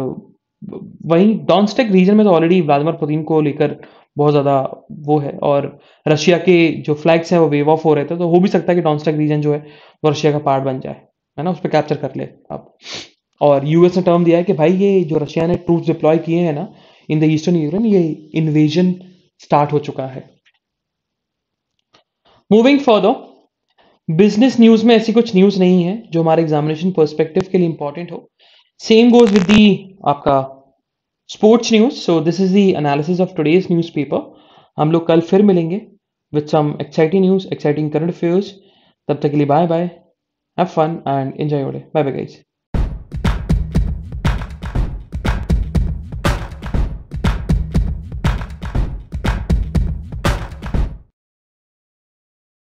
वहीं डॉनस्टेक रीजन में तो ऑलरेडी व्लादिमीर पुतिन को लेकर बहुत ज़्यादा वो है, और रशिया के जो फ्लैग्स हैं वो वेव ऑफ हो रहे थे, तो हो भी सकता है कि डॉनस्टेक रीजन जो है वो रशिया का पार्ट बन जाए, है ना, उस पर कैप्चर कर ले आप। और यूएस ने टर्म दिया है कि भाई ये जो रशिया ने ट्रूप्स डिप्लॉय किए हैं ना इन द ईस्टर्न यूक्रेन, ये इन्वेजन स्टार्ट हो चुका है। मूविंग फर्दर, बिजनेस न्यूज में ऐसी कुछ न्यूज नहीं है जो हमारे एग्जामिनेशन पर्सपेक्टिव के लिए इंपॉर्टेंट हो। सेम गोज विद दी आपका sports news. So this is the analysis of today's newspaper. हम लोग कल फिर मिलेंगे with some exciting news, exciting current affairs. तब तक के लिए bye bye, have fun and enjoy your day. Bye bye guys.